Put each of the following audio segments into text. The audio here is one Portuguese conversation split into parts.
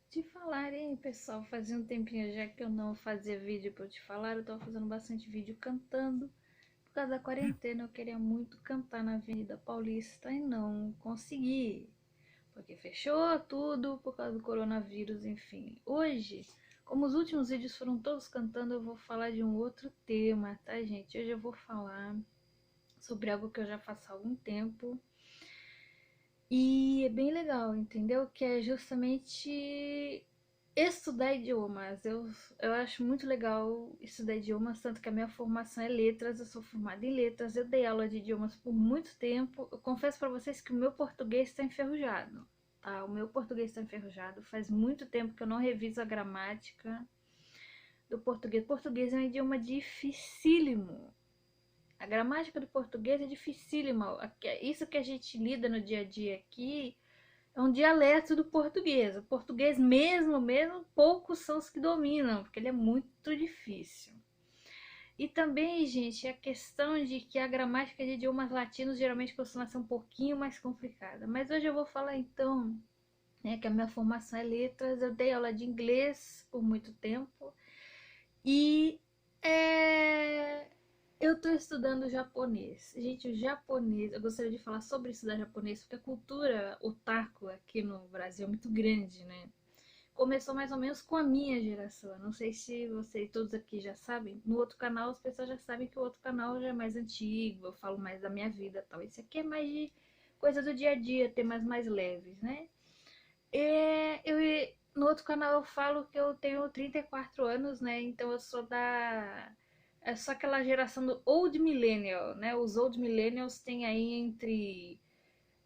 Te falar, hein, pessoal, fazia um tempinho já que eu não fazia vídeo pra eu te falar, eu tava fazendo bastante vídeo cantando. Por causa da quarentena, eu queria muito cantar na Avenida Paulista e não consegui, porque fechou tudo por causa do coronavírus, enfim. Hoje, como os últimos vídeos foram todos cantando, eu vou falar de um outro tema, tá, gente? Hoje eu vou falar sobre algo que eu já faço há algum tempo. E é bem legal, entendeu? Que é justamente estudar idiomas. Eu acho muito legal estudar idiomas, tanto que a minha formação é letras, eu sou formada em letras, eu dei aula de idiomas por muito tempo. Eu confesso para vocês que o meu português está enferrujado, tá? O meu português está enferrujado. Faz muito tempo que eu não reviso a gramática do português. Português é um idioma dificílimo. A gramática do português é dificílima. Isso que a gente lida no dia a dia aqui é um dialeto do português. O português mesmo, poucos são os que dominam, porque ele é muito difícil. E também, gente, a questão de que a gramática de idiomas latinos geralmente costuma ser um pouquinho mais complicada. Mas hoje eu vou falar então, né, que a minha formação é letras, eu dei aula de inglês por muito tempo e eu estou estudando japonês. Gente, o japonês, eu gostaria de falar sobre estudar japonês, porque a cultura otaku aqui no Brasil é muito grande, né? Começou mais ou menos com a minha geração. Não sei se vocês todos aqui já sabem. No outro canal, as pessoas já sabem que o outro canal já é mais antigo, eu falo mais da minha vida e tal. Esse aqui é mais de coisa do dia a dia, temas mais leves, né? No outro canal eu falo que eu tenho 34 anos, né? Então eu sou da. É só aquela geração do Old Millennial, né? Os Old Millennials têm aí entre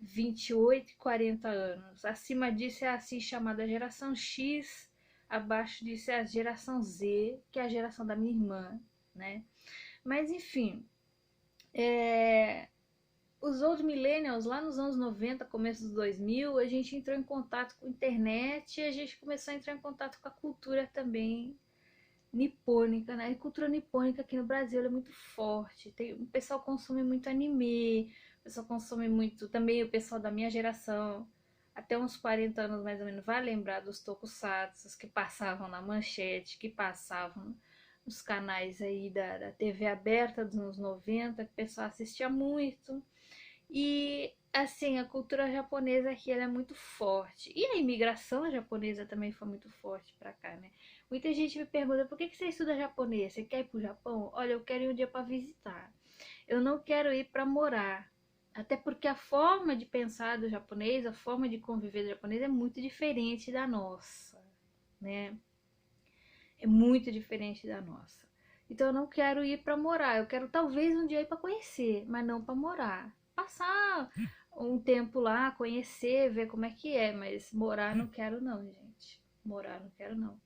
28 e 40 anos. Acima disso é assim chamada geração X, abaixo disso é a geração Z, que é a geração da minha irmã, né? Mas enfim, é, os old millennials, lá nos anos 90, começo dos 2000, a gente entrou em contato com a internet e a gente começou a entrar em contato com a cultura também nipônica, né? A cultura nipônica aqui no Brasil é muito forte. O pessoal consome muito anime, o pessoal consome muito, também o pessoal da minha geração, até uns 40 anos mais ou menos, vai lembrar dos tokusatsu que passavam na manchete, que passavam nos canais aí da TV aberta dos anos 90, que o pessoal assistia muito. E assim, a cultura japonesa aqui ela é muito forte. E a imigração japonesa também foi muito forte pra cá, né? Muita gente me pergunta: por que você estuda japonês? Você quer ir pro Japão? Olha, eu quero ir um dia para visitar. Eu não quero ir para morar. Até porque a forma de pensar do japonês, a forma de conviver do japonês é muito diferente da nossa, né? É muito diferente da nossa. Então eu não quero ir para morar. Eu quero talvez um dia ir para conhecer, mas não para morar. Passar um tempo lá, conhecer, ver como é que é, mas morar não quero não, gente. Morar não quero não.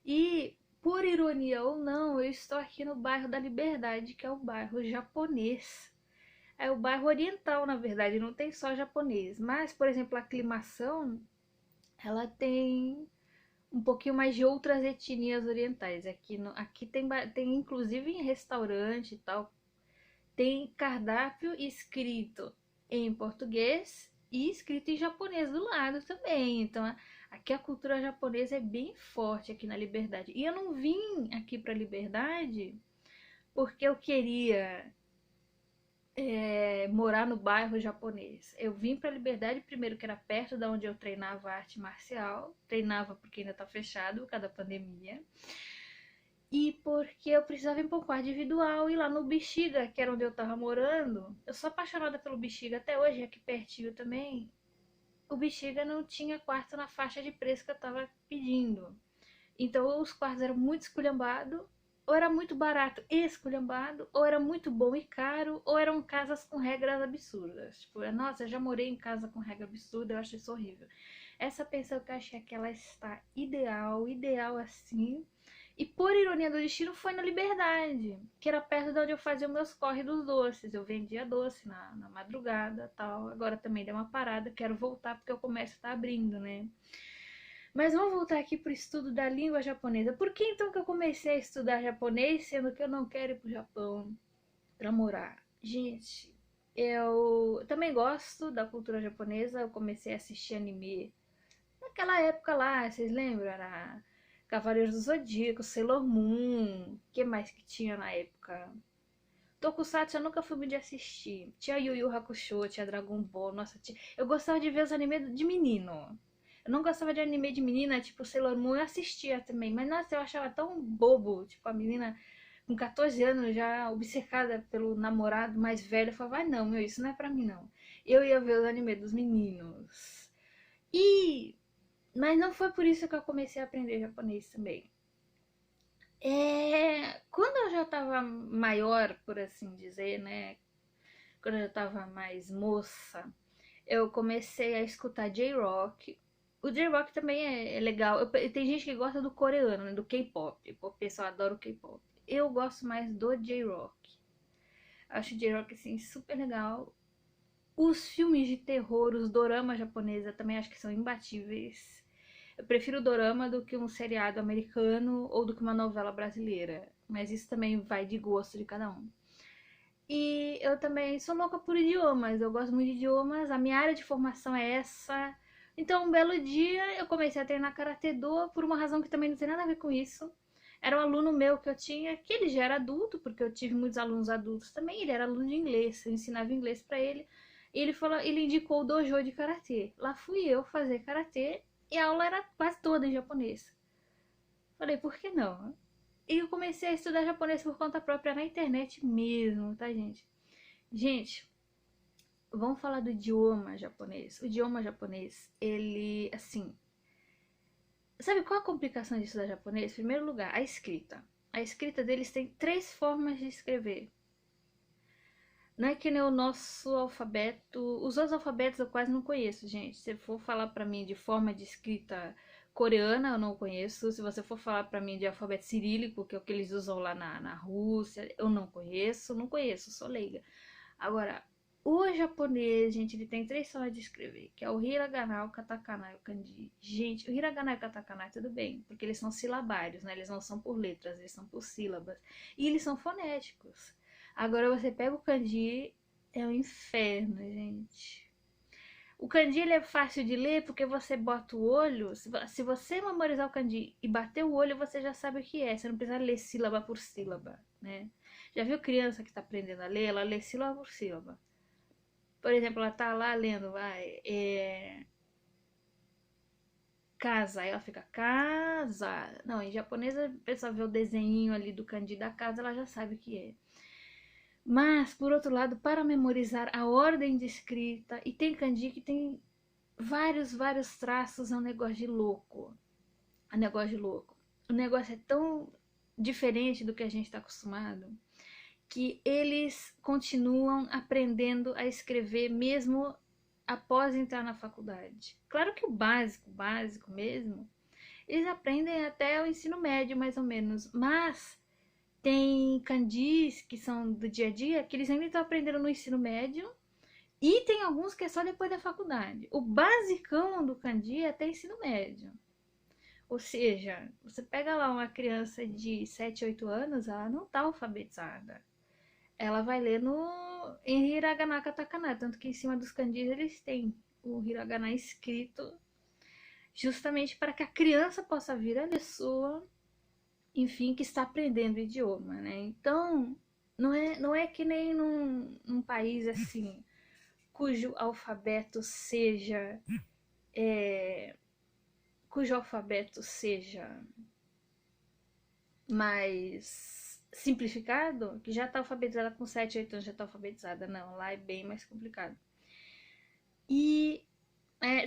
E por ironia ou não, eu estou aqui no bairro da Liberdade, que é o bairro japonês. É o bairro oriental, na verdade, não tem só japonês. Mas, por exemplo, a aclimação, ela tem um pouquinho mais de outras etnias orientais. Aqui tem inclusive em restaurante e tal, tem cardápio escrito em português e escrito em japonês do lado também. Então aqui a cultura japonesa é bem forte aqui na Liberdade. E eu não vim aqui para Liberdade porque eu queria morar no bairro japonês. Eu vim para Liberdade primeiro que era perto da onde eu treinava arte marcial, treinava porque ainda está fechado por causa da pandemia. E porque eu precisava ir para um quarto individual e lá no Bexiga, que era onde eu tava morando, eu sou apaixonada pelo Bexiga até hoje, aqui pertinho também. O Bexiga não tinha quarto na faixa de preço que eu tava pedindo. Então os quartos eram muito esculhambados, ou era muito barato e esculhambado, ou era muito bom e caro, ou eram casas com regras absurdas. Tipo, nossa, eu já morei em casa com regra absurda, eu acho isso horrível. Essa pensão que eu achei que ela está ideal, ideal assim. E por ironia do destino foi na Liberdade, que era perto de onde eu fazia meus corre dos doces. Eu vendia doce na madrugada tal. Agora também deu uma parada, quero voltar porque o comércio tá abrindo, né? Mas vamos voltar aqui para o estudo da língua japonesa. Por que então que eu comecei a estudar japonês, sendo que eu não quero ir para o Japão para morar? Gente, eu também gosto da cultura japonesa. Eu comecei a assistir anime Aquela época lá, vocês lembram? Era Cavaleiros do Zodíaco, Sailor Moon, o que mais que tinha na época? Tokusatsu eu nunca fui muito de assistir. Tinha Yu Yu Hakusho, tinha Dragon Ball, nossa, eu gostava de ver os animes de menino. Eu não gostava de anime de menina, tipo Sailor Moon, eu assistia também, mas nossa, eu achava tão bobo, tipo a menina com 14 anos já obcecada pelo namorado mais velho, eu falava, vai não, meu, isso não é pra mim não. Eu ia ver os animes dos meninos. E mas não foi por isso que eu comecei a aprender japonês também. Quando eu já estava maior, por assim dizer, né? Quando eu já estava mais moça, eu comecei a escutar J-Rock. O J-Rock também é legal. Tem gente que gosta do coreano, né? Do K-pop. O pessoal adora o K-pop. Eu gosto mais do J-Rock. Acho o J-Rock, assim, super legal. Os filmes de terror, os doramas japoneses, eu também acho que são imbatíveis. Eu prefiro o dorama do que um seriado americano ou do que uma novela brasileira. Mas isso também vai de gosto de cada um. E eu também sou louca por idiomas. Eu gosto muito de idiomas. A minha área de formação é essa. Então, um belo dia, eu comecei a treinar Karatê Do por uma razão que também não tem nada a ver com isso. Era um aluno meu que eu tinha, que ele já era adulto, porque eu tive muitos alunos adultos também. Ele era aluno de inglês, eu ensinava inglês para ele. E ele indicou o dojo de Karatê. Lá fui eu fazer Karatê e a aula era quase toda em japonês. Falei, por que não? E eu comecei a estudar japonês por conta própria na internet mesmo, tá, gente? Gente, vamos falar do idioma japonês. O idioma japonês, ele, assim... Sabe qual a complicação de estudar japonês? Em primeiro lugar, a escrita. A escrita deles tem 3 formas de escrever. Não é que nem o nosso alfabeto. Os outros alfabetos eu quase não conheço, gente. Se for falar pra mim de forma de escrita coreana, eu não conheço. Se você for falar pra mim de alfabeto cirílico, que é o que eles usam lá na Rússia, eu não conheço. Não conheço, sou leiga. Agora, o japonês, gente, ele tem 3 formas de escrever, que é o hiragana, o katakana e o kanji. Gente, o hiragana e o katakana tudo bem, porque eles são silabários, né? Eles não são por letras, eles são por sílabas. E eles são fonéticos. Agora você pega o kanji, é um inferno, gente. O kanji ele é fácil de ler porque você bota o olho. Se você memorizar o kanji e bater o olho, você já sabe o que é. Você não precisa ler sílaba por sílaba, né? Já viu criança que está aprendendo a ler? Ela lê sílaba por sílaba. Por exemplo, ela tá lá lendo, casa, aí ela fica casa. Não, em japonês a pessoa vê o desenho ali do kanji da casa, ela já sabe o que é. Mas, por outro lado, para memorizar a ordem de escrita, e tem kanji que tem vários traços, é um negócio de louco. É um negócio de louco. O negócio é tão diferente do que a gente está acostumado, que eles continuam aprendendo a escrever mesmo após entrar na faculdade. Claro que o básico mesmo, eles aprendem até o ensino médio, mais ou menos, mas tem kanjis que são do dia a dia que eles ainda estão aprendendo no ensino médio e tem alguns que é só depois da faculdade. O basicão do kanji é até ensino médio. Ou seja, você pega lá uma criança de 7, 8 anos, ela não está alfabetizada. Ela vai ler em hiragana katakana, tanto que em cima dos kanjis eles têm o hiragana escrito justamente para que a criança possa vir a pessoa, enfim, que está aprendendo o idioma, né? Então, não é que nem num país assim, cujo alfabeto seja é, cujo alfabeto seja mais simplificado, que já está alfabetizada com 7, 8 anos, já está alfabetizada. Não, lá é bem mais complicado. E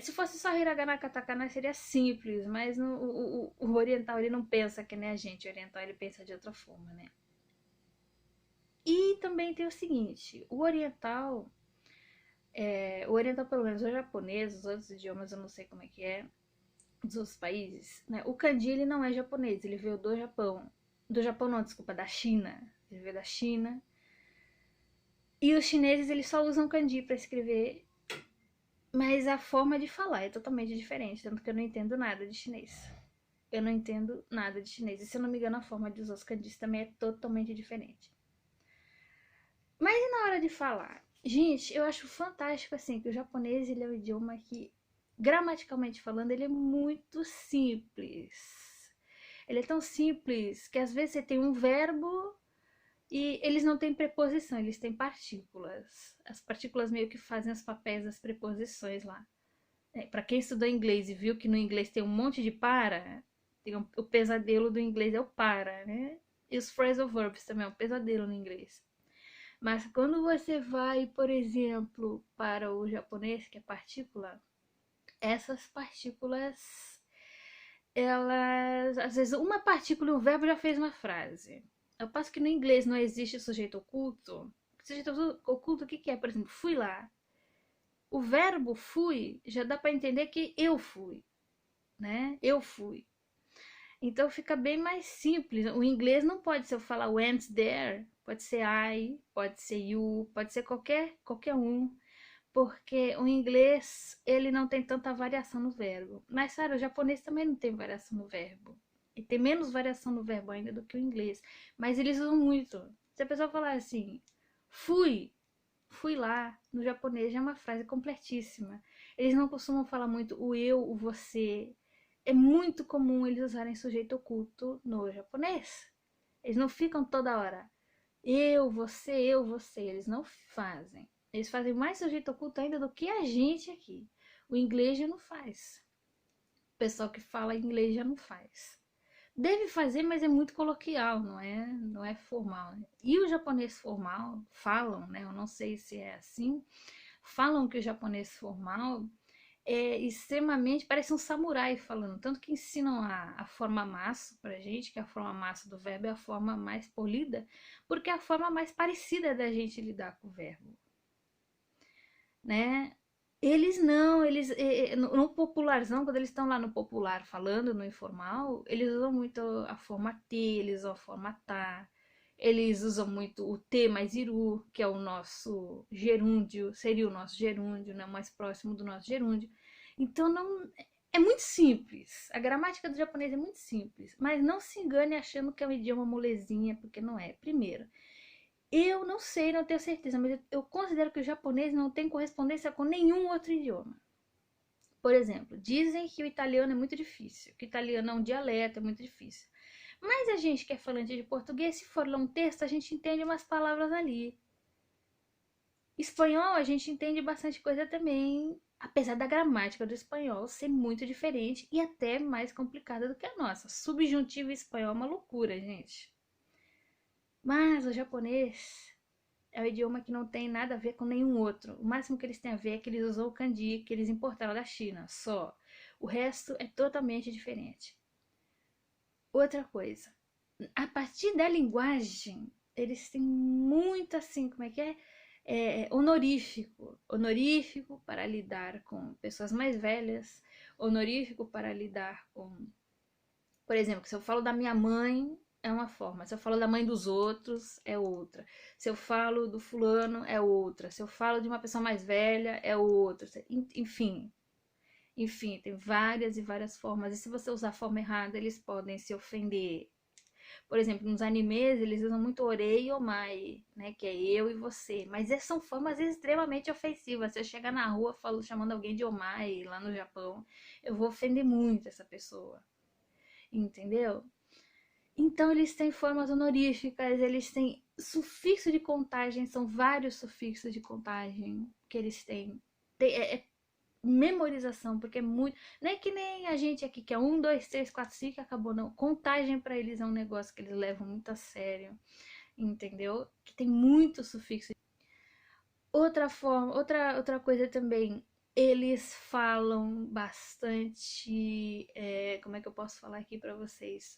se fosse só hiragana katakana seria simples, mas o oriental ele não pensa que nem a gente, o oriental ele pensa de outra forma, né? E também tem o seguinte, o oriental pelo menos o japonês, os outros idiomas eu não sei como é que é, dos outros países, né? O kanji ele não é japonês, ele veio do Japão. Do Japão não, desculpa, da China. Ele veio da China. E os chineses eles só usam kanji para escrever, mas a forma de falar é totalmente diferente, tanto que eu não entendo nada de chinês. Eu não entendo nada de chinês. E se eu não me engano, a forma de usar os kanjis também é totalmente diferente. Mas e na hora de falar? Gente, eu acho fantástico assim que o japonês ele é um idioma que gramaticalmente falando, ele é muito simples. Ele é tão simples que às vezes você tem um verbo e eles não têm preposição, eles têm partículas. As partículas meio que fazem os papéis das preposições lá. Para quem estudou inglês e viu que no inglês tem um monte de para, o pesadelo do inglês é o para, né? E os phrasal verbs também é um pesadelo no inglês. Mas quando você vai, por exemplo, para o japonês, que é partícula, essas partículas, elas, às vezes, uma partícula e um verbo já fez uma frase. Ao passo que no inglês não existe sujeito oculto. Sujeito oculto, o que é? Por exemplo, fui lá. O verbo fui já dá para entender que eu fui, né? Eu fui. Então fica bem mais simples. O inglês não pode ser eu falar went there, pode ser I, pode ser you, pode ser qualquer um, porque o inglês ele não tem tanta variação no verbo. Mas claro, o japonês também não tem variação no verbo. E tem menos variação no verbo ainda do que o inglês. Mas eles usam muito. Se a pessoa falar assim, fui lá, no japonês já é uma frase completíssima. Eles não costumam falar muito o eu, o você. É muito comum eles usarem sujeito oculto no japonês. Eles não ficam toda hora eu, você. Eles não fazem. Eles fazem mais sujeito oculto ainda do que a gente aqui. O inglês já não faz. O pessoal que fala inglês já não faz. Deve fazer, mas é muito coloquial, não é formal. E o japonês formal falam, né? Eu não sei se é assim. Falam que o japonês formal é extremamente, parece um samurai falando, tanto que ensinam a forma maço pra gente, que a forma maço do verbo é a forma mais polida, porque é a forma mais parecida da gente lidar com o verbo, né? Eles não, eles no popularzão, quando eles estão lá no popular falando, no informal, eles usam muito a forma T, eles usam a forma tá, eles usam muito o T mais iru, que é o nosso gerúndio, seria o nosso gerúndio, né, mais próximo do nosso gerúndio. Então não é muito simples. A gramática do japonês é muito simples, mas não se engane achando que é um idioma molezinha, porque não é. Primeiro, eu não sei, não tenho certeza, mas eu considero que o japonês não tem correspondência com nenhum outro idioma. Por exemplo, dizem que o italiano é muito difícil, que o italiano é um dialeto, é muito difícil. Mas a gente que é falante de português, se for ler um texto, a gente entende umas palavras ali. Espanhol, a gente entende bastante coisa também, apesar da gramática do espanhol ser muito diferente e até mais complicada do que a nossa. Subjuntivo espanhol é uma loucura, gente. Mas o japonês é um idioma que não tem nada a ver com nenhum outro. O máximo que eles têm a ver é que eles usam o kanji que eles importaram da China, só. O resto é totalmente diferente. Outra coisa, a partir da linguagem, eles têm muito assim, como é que é? Honorífico. Honorífico para lidar com pessoas mais velhas, honorífico para lidar com, por exemplo, se eu falo da minha mãe, é uma forma. Se eu falo da mãe dos outros, é outra. Se eu falo do fulano, é outra. Se eu falo de uma pessoa mais velha, é outra. Enfim. Enfim, tem várias e várias formas. E se você usar a forma errada, eles podem se ofender. Por exemplo, nos animes, eles usam muito orei e omai, né? Que é eu e você. Mas essas são formas extremamente ofensivas. Se eu chegar na rua chamando alguém de omai lá no Japão, eu vou ofender muito essa pessoa. Entendeu? Então eles têm formas honoríficas, eles têm sufixo de contagem, são vários sufixos de contagem que eles têm. É memorização, porque é muito. Não é que nem a gente aqui, que é 1, 2, 3, 4, 5 e acabou, não. Contagem para eles é um negócio que eles levam muito a sério, entendeu? Que tem muito sufixo. Outra coisa também, eles falam bastante. Como é que eu posso falar aqui para vocês?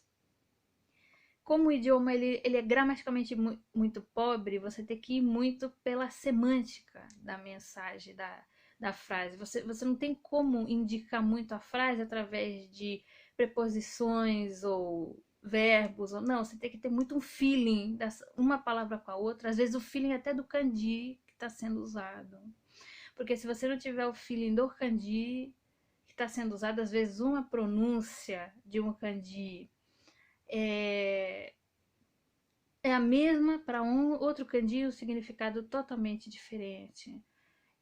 Como o idioma ele é gramaticalmente muito pobre, você tem que ir muito pela semântica da mensagem, da frase. Você não tem como indicar muito a frase através de preposições ou verbos. Ou, não, você tem que ter muito um feeling, uma palavra com a outra. Às vezes o feeling até do kanji que está sendo usado. Porque se você não tiver o feeling do kanji que está sendo usado, às vezes uma pronúncia de um kanji é, é a mesma para um outro kanji, um significado totalmente diferente.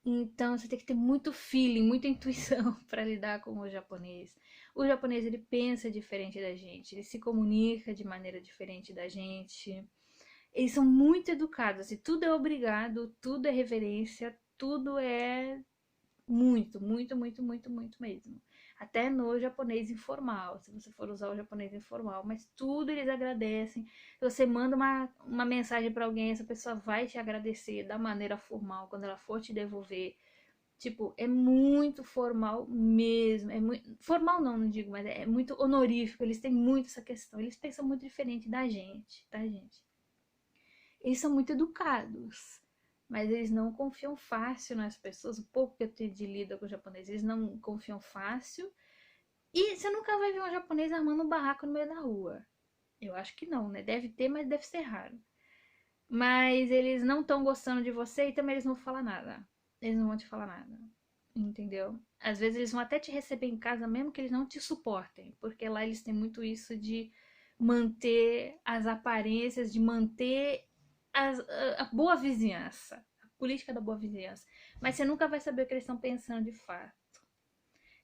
Então você tem que ter muito feeling, muita intuição para lidar com o japonês. O japonês ele pensa diferente da gente, ele se comunica de maneira diferente da gente. Eles são muito educados, assim, tudo é obrigado, tudo é reverência, tudo é muito, muito, muito, muito, muito mesmo. Até no japonês informal, se você for usar o japonês informal, mas tudo eles agradecem. Se você manda uma mensagem para alguém, essa pessoa vai te agradecer da maneira formal quando ela for te devolver. Tipo, é muito formal mesmo. É muito, formal não, não digo, mas é muito honorífico. Eles têm muito essa questão. Eles pensam muito diferente da gente, tá, gente? Eles são muito educados, mas eles não confiam fácil nas pessoas. O pouco que eu tenho de lida com o japonês, eles não confiam fácil. E você nunca vai ver um japonês armando um barraco no meio da rua. Eu acho que não, né? Deve ter, mas deve ser raro. Mas eles não estão gostando de você e também eles não vão falar nada. Eles não vão te falar nada. Entendeu? Às vezes eles vão até te receber em casa mesmo que eles não te suportem. Porque lá eles têm muito isso de manter as aparências, de manter a boa vizinhança. A política da boa vizinhança. Mas você nunca vai saber o que eles estão pensando de fato.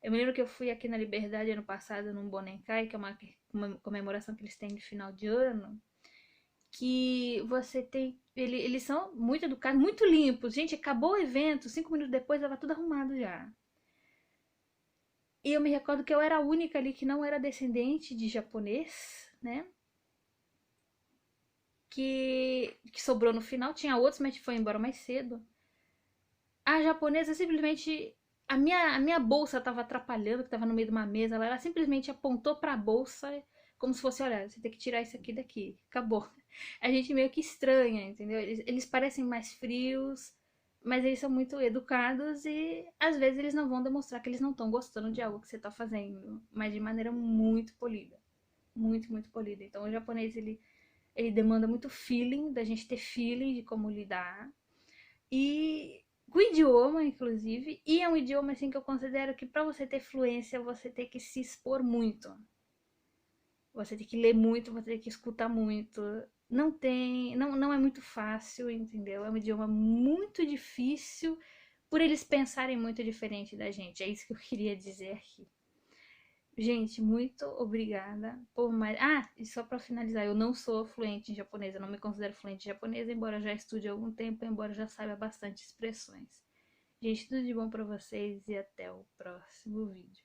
Eu me lembro que eu fui aqui na Liberdade ano passado num Bonenkai, que é uma comemoração que eles têm de final de ano, que você tem. Eles são muito educados, muito limpos. Gente, acabou o evento, 5 minutos depois estava tudo arrumado já. E eu me recordo que eu era a única ali que não era descendente de japonês, né? Que sobrou no final. Tinha outros, mas foi embora mais cedo. A japonesa simplesmente. A minha bolsa estava atrapalhando, que estava no meio de uma mesa. Ela simplesmente apontou para a bolsa, como se fosse: olha, você tem que tirar isso aqui daqui. Acabou. A gente meio que estranha, entendeu? Eles parecem mais frios, mas eles são muito educados e às vezes eles não vão demonstrar que eles não estão gostando de algo que você está fazendo, mas de maneira muito polida. Muito, muito polida. Então o japonês ele demanda muito feeling, da gente ter feeling de como lidar. E o idioma, inclusive, e é um idioma assim que eu considero que para você ter fluência, você tem que se expor muito. Você tem que ler muito, você tem que escutar muito. Não é muito fácil, entendeu? É um idioma muito difícil por eles pensarem muito diferente da gente. É isso que eu queria dizer aqui. Gente, muito obrigada por mais. Ah, e só para finalizar, eu não sou fluente em japonês, eu não me considero fluente em japonês, embora já estude há algum tempo, embora já saiba bastante expressões. Gente, tudo de bom para vocês e até o próximo vídeo.